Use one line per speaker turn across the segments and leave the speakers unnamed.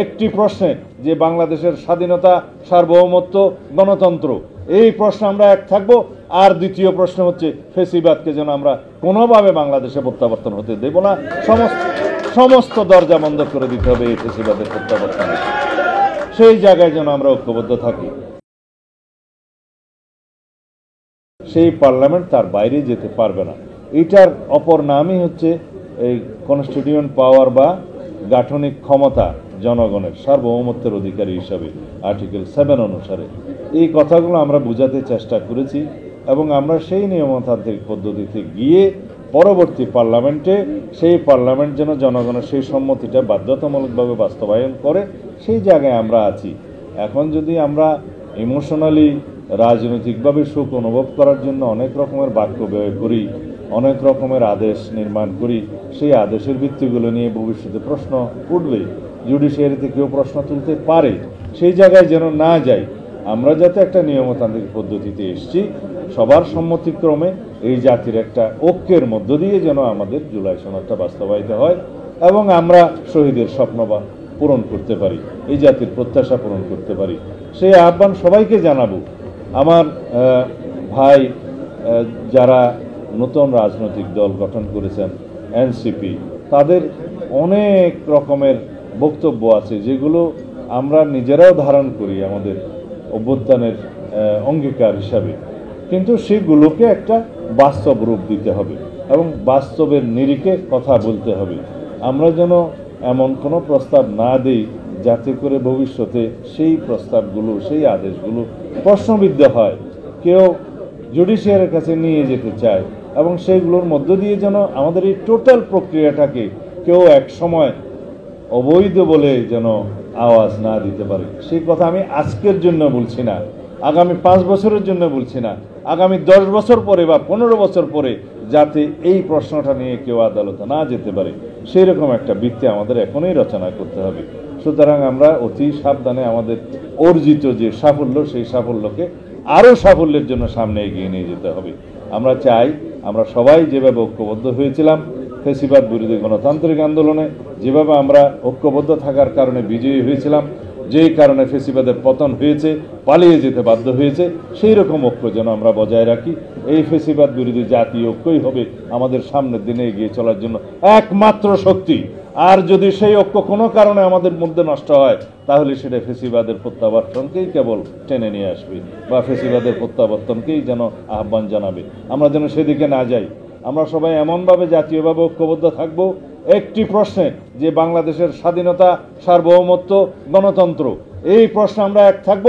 একটি প্রশ্নে, যে বাংলাদেশের স্বাধীনতা, সার্বভৌমত্ব, গণতন্ত্র, এই প্রশ্নে আমরা এক থাকবো। আর দ্বিতীয় প্রশ্ন হচ্ছে ফেসিবাদকে যেন আমরা কোনোভাবে বাংলাদেশে প্রত্যাবর্তন হতে দেব না, সমস্ত দরজা বন্ধ করে দিতে হবে এই ফেসিবাদের প্রত্যাবর্তনে। সেই জায়গায় যেন আমরা ঐক্যবদ্ধ থাকি। সেই পার্লামেন্ট তার বাইরে যেতে পারবে না। এটার অপর নামই হচ্ছে এই কনস্টিটিউয়েন্ট পাওয়ার বা গাঠনিক ক্ষমতা জনগণের সার্বভৌমত্বের অধিকারী হিসাবে আর্টিকেল 7 অনুসারে। এই কথাগুলো আমরা বোঝাতে চেষ্টা করেছি এবং আমরা সেই নিয়মতান্ত্রিক পদ্ধতিতে গিয়ে পরবর্তী পার্লামেন্টে সেই পার্লামেন্ট যেন জনগণের সেই সম্মতিটা বাধ্যতামূলকভাবে বাস্তবায়ন করে, সেই জায়গায় আমরা আছি। এখন যদি আমরা ইমোশনালি রাজনৈতিকভাবে সুখ অনুভব করার জন্য অনেক রকমের বাক্য ব্যয় করি, অনেক রকমের আদেশ নির্মাণ করি, সেই আদেশের ভিত্তিগুলো নিয়ে ভবিষ্যতে প্রশ্ন উঠবে, জুডিশিয়ারিতে কেউ প্রশ্ন তুলতে পারে, সেই জায়গায় যেন না যাই। আমরা যাতে একটা নিয়মতান্ত্রিক পদ্ধতিতে এসেছি, সবার সম্মতিক্রমে এই জাতির একটা ঐক্যের মধ্য দিয়ে যেন আমাদের জুলাই সনদটা বাস্তবায়িত হয় এবং আমরা শহীদের স্বপ্ন পূরণ করতে পারি, এই জাতির প্রত্যাশা পূরণ করতে পারি, সেই আহ্বান সবাইকে জানাবো। আমার ভাই যারা নতুন রাজনৈতিক দল গঠন করেছেন, এনসিপি, তাদের অনেক রকমের বক্তব্য আছে যেগুলো আমরা নিজেরাও ধারণ করি আমাদের অভ্যুত্থানের অঙ্গীকার হিসাবে, কিন্তু সেগুলোকে একটা বাস্তব রূপ দিতে হবে এবং বাস্তবের নিরিখে কথা বলতে হবে। আমরা যেন এমন কোনো প্রস্তাব না দিই যাতে করে ভবিষ্যতে সেই প্রস্তাবগুলো, সেই আদেশগুলো প্রশ্নবিদ্ধ হয়, কেউ জুডিশিয়ারের কাছে নিয়ে যেতে চায় এবং সেইগুলোর মধ্য দিয়ে যেন আমাদের এই টোটাল প্রক্রিয়াটাকে কেউ এক সময় অবৈধ বলে যেন আওয়াজ না দিতে পারে। সেই কথা আমি আজকের জন্য বলছি না, আগামী 5 বছরের জন্য বলছি না, আগামী 10 বছর পরে বা 15 বছর পরে যাতে এই প্রশ্নটা নিয়ে কেউ আদালতে না যেতে পারে, সেই রকম একটা বৃত্তি আমাদের এখনই রচনা করতে হবে। সুতরাং আমরা অতি সাবধানে আমাদের অর্জিত যে সাফল্য, সেই সাফল্যকে আরও সাফল্যের জন্য সামনে এগিয়ে নিয়ে যেতে হবে। আমরা চাই আমরা সবাই যেভাবে ঐক্যবদ্ধ হয়েছিলাম ফেসিবাদ বিরোধী গণতান্ত্রিক আন্দোলনে, যেভাবে আমরা ঐক্যবদ্ধ থাকার কারণে বিজয়ী হয়েছিলাম, যেই কারণে ফেসিবাদের পতন হয়েছে, পালিয়ে যেতে বাধ্য হয়েছে, সেই রকম ঐক্য যেন আমরা বজায় রাখি। এই ফেসিবাদ বিরোধী জাতীয় ঐক্যই হবে আমাদের সামনের দিনে এগিয়ে চলার জন্য একমাত্র শক্তি। আর যদি সেই ঐক্য কোনো কারণে আমাদের মধ্যে নষ্ট হয়, তাহলে সেটা ফেসিবাদের প্রত্যাবর্তনকেই কেবল টেনে নিয়ে আসবে বা ফেসিবাদের প্রত্যাবর্তনকেই যেন আহ্বান জানাবে। আমরা যেন সেদিকে না যাই। আমরা সবাই এমনভাবে জাতীয়ভাবে ঐক্যবদ্ধ থাকব একটি প্রশ্নে, যে বাংলাদেশের স্বাধীনতা, সার্বভৌমত্ব, গণতন্ত্র, এই প্রশ্নে আমরা এক থাকব।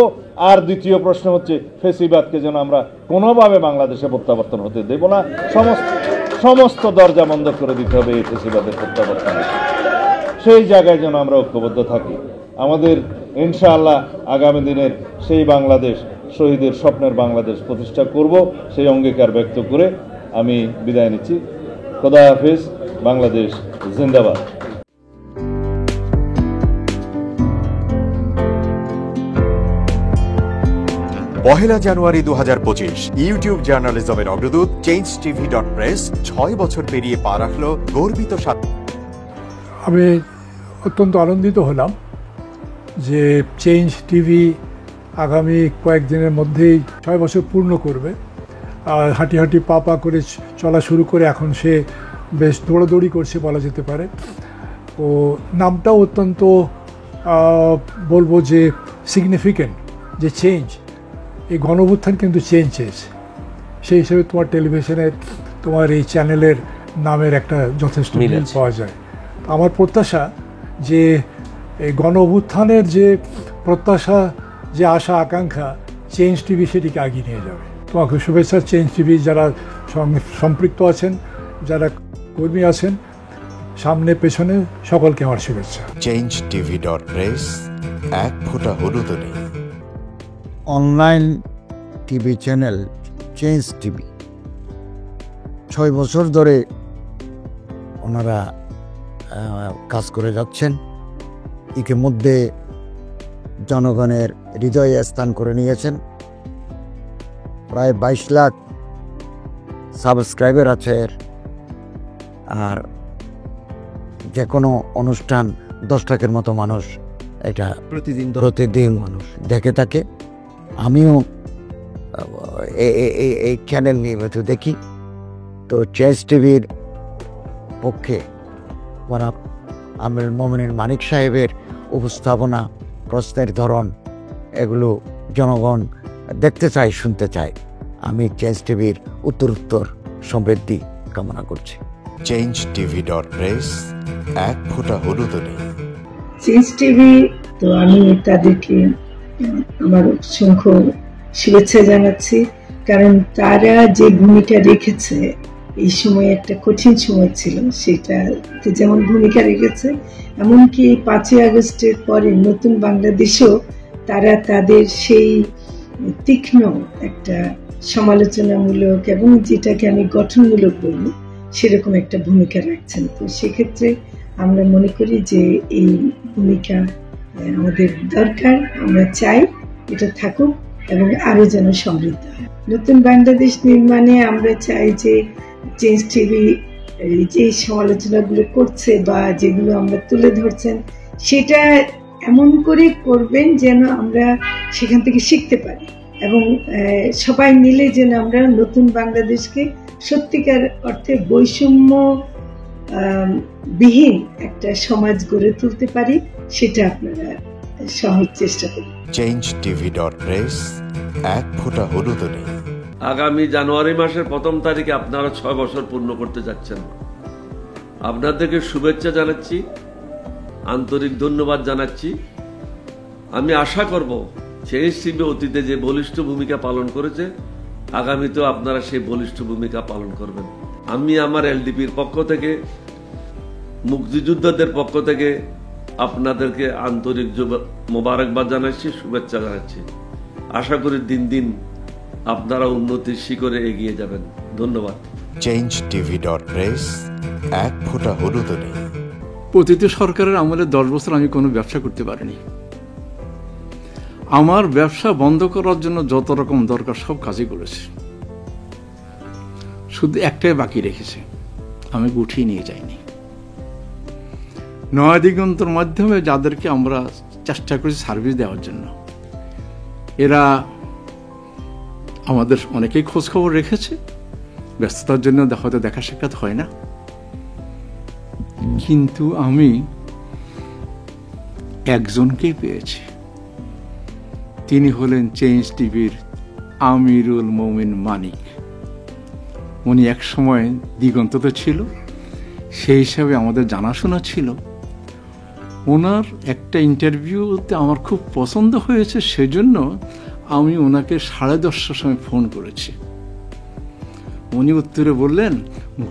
আর দ্বিতীয় প্রশ্ন হচ্ছে ফেসিবাদকে যেন আমরা কোনোভাবে বাংলাদেশে প্রত্যাবর্তন হতে দেব না, সমস্ত দরজা বন্ধ করে দিতে হবে এই ফেসিবাদের প্রত্যাবর্তনে। সেই জায়গায় যেন আমরা ঐক্যবদ্ধ থাকি। আমাদের ইনশাআল্লাহ আগামী দিনের সেই বাংলাদেশ, শহীদের স্বপ্নের বাংলাদেশ প্রতিষ্ঠা করব, সেই অঙ্গীকার ব্যক্ত করে আমি বিদায় নিচ্ছি। খোদা হাফেজ। বাংলাদেশ জিন্দাবাদ।
পহেলা জানুয়ারি 2025 ইউটিউব জার্নালিজমের অগ্রদূত changetv.press 6 বছর পেরিয়ে পা রাখল গর্বিত সাথে।
আমি অত্যন্ত আনন্দিত হলাম যে চেঞ্জ টিভি আগামী কয়েকদিনের মধ্যেই 6 বছর পূর্ণ করবে। হাঁটি হাঁটি পা পা করে চলা শুরু করে এখন সে বেশ দৌড়াদৌড়ি করছে বলা যেতে পারে। ও নামটাও অত্যন্ত বলবো যে সিগনিফিক্যান্ট, যে চেঞ্জ, এই গণঅভ্যুত্থান কিন্তু চেঞ্জ চেয়েছে। সেই হিসেবে তোমার টেলিভিশনের, তোমার এই চ্যানেলের নামের একটা যথেষ্ট মিল পাওয়া যায়। আমার প্রত্যাশা যে এই গণঅভ্যুত্থানের যে প্রত্যাশা, যে আশা আকাঙ্ক্ষা, চেঞ্জ টিভি সেটিকে এগিয়ে নিয়ে যাবে। তোমাকে শুভেচ্ছা। চেঞ্জ টিভি যারা সম্পৃক্ত আছেন, যারা কর্মী আছেন, সামনে পেছনে সকলকে আমার শুভেচ্ছা।
changetv.press এক ফোঁটা হলুদ নেই।
Online TV channel change TV 6 বছর ধরে ওনারা কাজ করে যাচ্ছেন। ইতিমধ্যে জনগণের হৃদয়ে স্থান করে নিয়েছেন। প্রায় 22 লাখ সাবস্ক্রাইবার আছে। আর যে কোনো অনুষ্ঠান 10 লাখের মতো মানুষ এটা প্রতিদিন মানুষ দেখে থাকে। আমিও এই চ্যানেল নিয়মিত দেখি। তো চেঞ্জ টিভির পক্ষে আমির মোমিনুল মানিক সাহেবের উপস্থাপনা, প্রশ্নের ধরন, এগুলো জনগণ দেখতে চায়, শুনতে চায়। আমি চেঞ্জ টিভির উত্তরোত্তর সমৃদ্ধি কামনা করছি।
changetv.press, এক ফোঁটা হলুদও নেই।
চেঞ্জ টিভি, তো আমি তাদেরকে আমার অসংখ্য শুভেচ্ছা জানাচ্ছি, কারণ তারা যে ভূমিকা রেখেছে এই সময়, একটা কঠিন সময় ছিল, সেটাতে যেমন ভূমিকা রেখেছে, এমনকি 5ই আগস্টের পরে নতুন বাংলাদেশেও তারা তাদের সেই তীক্ষ্ণ একটা সমালোচনামূলক এবং যেটাকে আমি গঠনমূলক বলি সেরকম একটা ভূমিকা রাখছেন। তো সেক্ষেত্রে আমরা মনে করি যে এই ভূমিকা আমাদের দরকার, আমরা চাই এটা থাকুক এবং আরো যেন সমৃদ্ধ হয়। নতুন বাংলাদেশ নির্মাণে আমরা চাই যে চেঞ্জ টিভি যে সমালোচনাগুলো করছে বা যেগুলো আমরা তুলে ধরছেন, সেটা এমন করে করবেন যেন আমরা সেখান থেকে শিখতে পারি এবং সবাই মিলে যেন আমরা নতুন বাংলাদেশকে সত্যিকার অর্থে বৈষম্য বিহীন একটা সমাজ গড়ে তুলতে পারি, সেটা আপনারা সহজ চেষ্টা করুন।
changetv.press, এক ফোঁটা হলুদও নেই।
আগামী জানুয়ারি মাসের 1 তারিখে আপনারা 6 বছর পূর্ণ করতে যাচ্ছেন। আপনাদেরকে শুভেচ্ছা জানাচ্ছি, আন্তরিক ধন্যবাদ জানাচ্ছি। আমি আশা করব চেঞ্জ টিভি অতীতে যে বলিষ্ঠ ভূমিকা পালন করেছে, আগামীতেও আপনারা সেই বলিষ্ঠ ভূমিকা পালন করবেন। আমি আমার এলডিপির পক্ষ থেকে, মুক্তিযোদ্ধাদের পক্ষ থেকে আপনাদেরকে আন্তরিক মোবারকবাদ জানাচ্ছি, শুভেচ্ছা জানাচ্ছি। আশা করি দিন দিন আপনারা উন্নতির শিখরে এগিয়ে যাবেন। ধন্যবাদ।
changetv.press, এক ফোঁটা হলুদও নেই।
অতীত সরকারের আমলে 10 বছর আমি কোনো ব্যবসা করতে পারিনি। আমার ব্যবসা বন্ধ করার জন্য যত রকম দরকার সব কাজই করেছে, শুধু একটাই বাকি রেখেছে, আমি গুটিয়ে নিয়ে যাইনি। নয়া দিগন্তর মাধ্যমে যাদেরকে আমরা চেষ্টা করেছি সার্ভিস দেওয়ার জন্য, এরা আমাদের অনেকেই খোঁজ খবর রেখেছে, ব্যস্ততার জন্য হয়তো দেখা সাক্ষাৎ হয় না, কিন্তু আমি একজনকেই পেয়েছি। তিনি হলেন চেঞ্জ টিভির আমিরুল মোমিন মানিক। উনি এক সময় দিগন্ততে ছিল, সেই হিসাবে আমাদের জানাশোনা ছিল। ওনার একটা ইন্টারভিউতে আমার খুব পছন্দ হয়েছে, সেজন্য আমি ওনাকে 10:30টার সময় ফোন করেছি। উনি উত্তরে বললেন,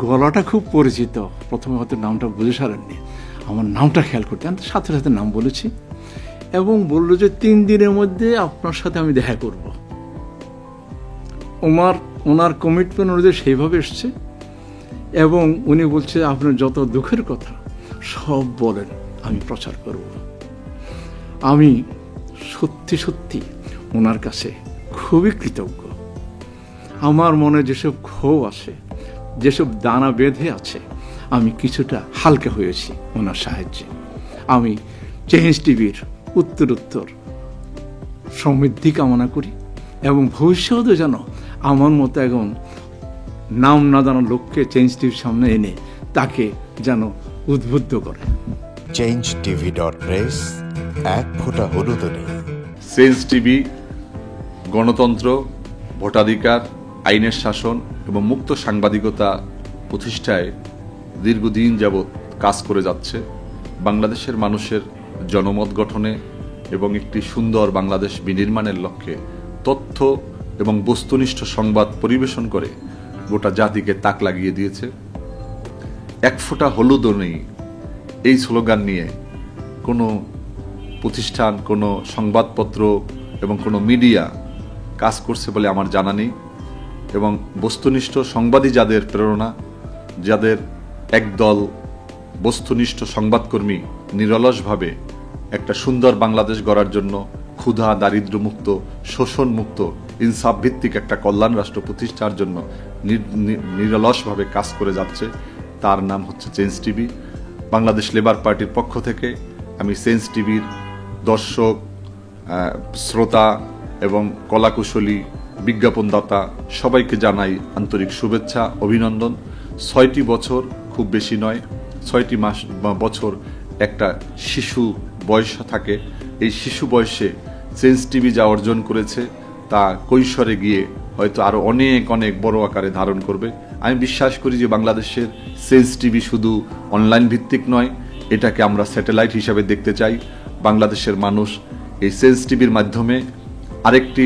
গলাটা খুব পরিচিত। প্রথমে হয়তো নামটা বুঝে সারেননি, আমার নামটা খেয়াল করতে, আমি সাথে সাথে নাম বলেছি এবং বলল যে 3 দিনের মধ্যে আপনার সাথে আমি দেখা করব। ওনার কমিটমেন্ট অনুযায়ী সেইভাবে এসছে এবং উনি বলছে আপনার যত দুঃখের কথা সব বলেন, আমি প্রচার করব। আমি সত্যি সত্যি ওনার কাছে খুবই কৃতজ্ঞ। আমার মনে যেসব ক্ষোভ আছে, যেসব দানা বেঁধে আছে, আমি কিছুটা হালকা হয়েছি ওনার সাহায্যে। আমি চেঞ্জ টিভির উত্তরোত্তর সমৃদ্ধি কামনা করি এবং ভবিষ্যতে যেন আমার মতো একজন নাম না জানা লোককে চেঞ্জ টিভির সামনে এনে তাকে যেন উদ্বুদ্ধ করে।
changetv.press, এক ফোঁটা হলুদও নেই।
চেঞ্জ টিভি গণতন্ত্র, ভোটাধিকার, আইনের শাসন এবং মুক্ত সাংবাদিকতা প্রতিষ্ঠায় দীর্ঘদিন যাবৎ কাজ করে যাচ্ছে। বাংলাদেশের মানুষের জনমত গঠনে এবং একটি সুন্দর বাংলাদেশ বিনির্মাণের লক্ষ্যে তথ্য এবং বস্তুনিষ্ঠ সংবাদ পরিবেশন করে গোটা জাতিকে তাক লাগিয়ে দিয়েছে। এক ফোঁটা হলুদও নেই এই স্লোগান নিয়ে কোনো প্রতিষ্ঠান, কোনো সংবাদপত্র এবং কোনো মিডিয়া কাজ করছে বলে আমার জানা নেই। এবং বস্তুনিষ্ঠ সংবাদই যাদের প্রেরণা, যাদের একদল বস্তুনিষ্ঠ সংবাদকর্মী নিরলসভাবে একটা সুন্দর বাংলাদেশ গড়ার জন্য ক্ষুধা, দারিদ্র্যমুক্ত, শোষণমুক্ত, ইনসাফ ভিত্তিক একটা কল্যাণ রাষ্ট্র প্রতিষ্ঠার জন্য নিরলসভাবে কাজ করে যাচ্ছে, তার নাম হচ্ছে চেঞ্জ টিভি। বাংলাদেশ লেবার পার্টির পক্ষ থেকে আমি চেঞ্জ টিভির দর্শক, শ্রোতা এবং কলাকুশলী, বিজ্ঞাপনদাতা সবাইকে জানাই আন্তরিক শুভেচ্ছা, অভিনন্দন। 6টি বছর খুব বেশি নয়, 6টি মাস বা বছর একটা শিশু বয়স থাকে। এই শিশু বয়সে চেঞ্জ টিভি যা অর্জন করেছে তা কৈশোরে গিয়ে হয়তো আরো অনেক অনেক বড় আকারে ধারণ করবে। আমি বিশ্বাস করি যে বাংলাদেশের চেঞ্জ টিভি শুধু অনলাইন ভিত্তিক নয়, এটাকে আমরা স্যাটেলাইট হিসাবে দেখতে চাই। বাংলাদেশের মানুষ এই চেঞ্জ টিভির মাধ্যমে আরেকটি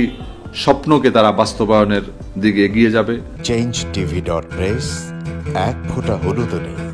স্বপ্নকে তারা বাস্তবায়নের দিকে এগিয়ে যাবে।
changeTV.press, এক ফোঁটা হলুদ নেই।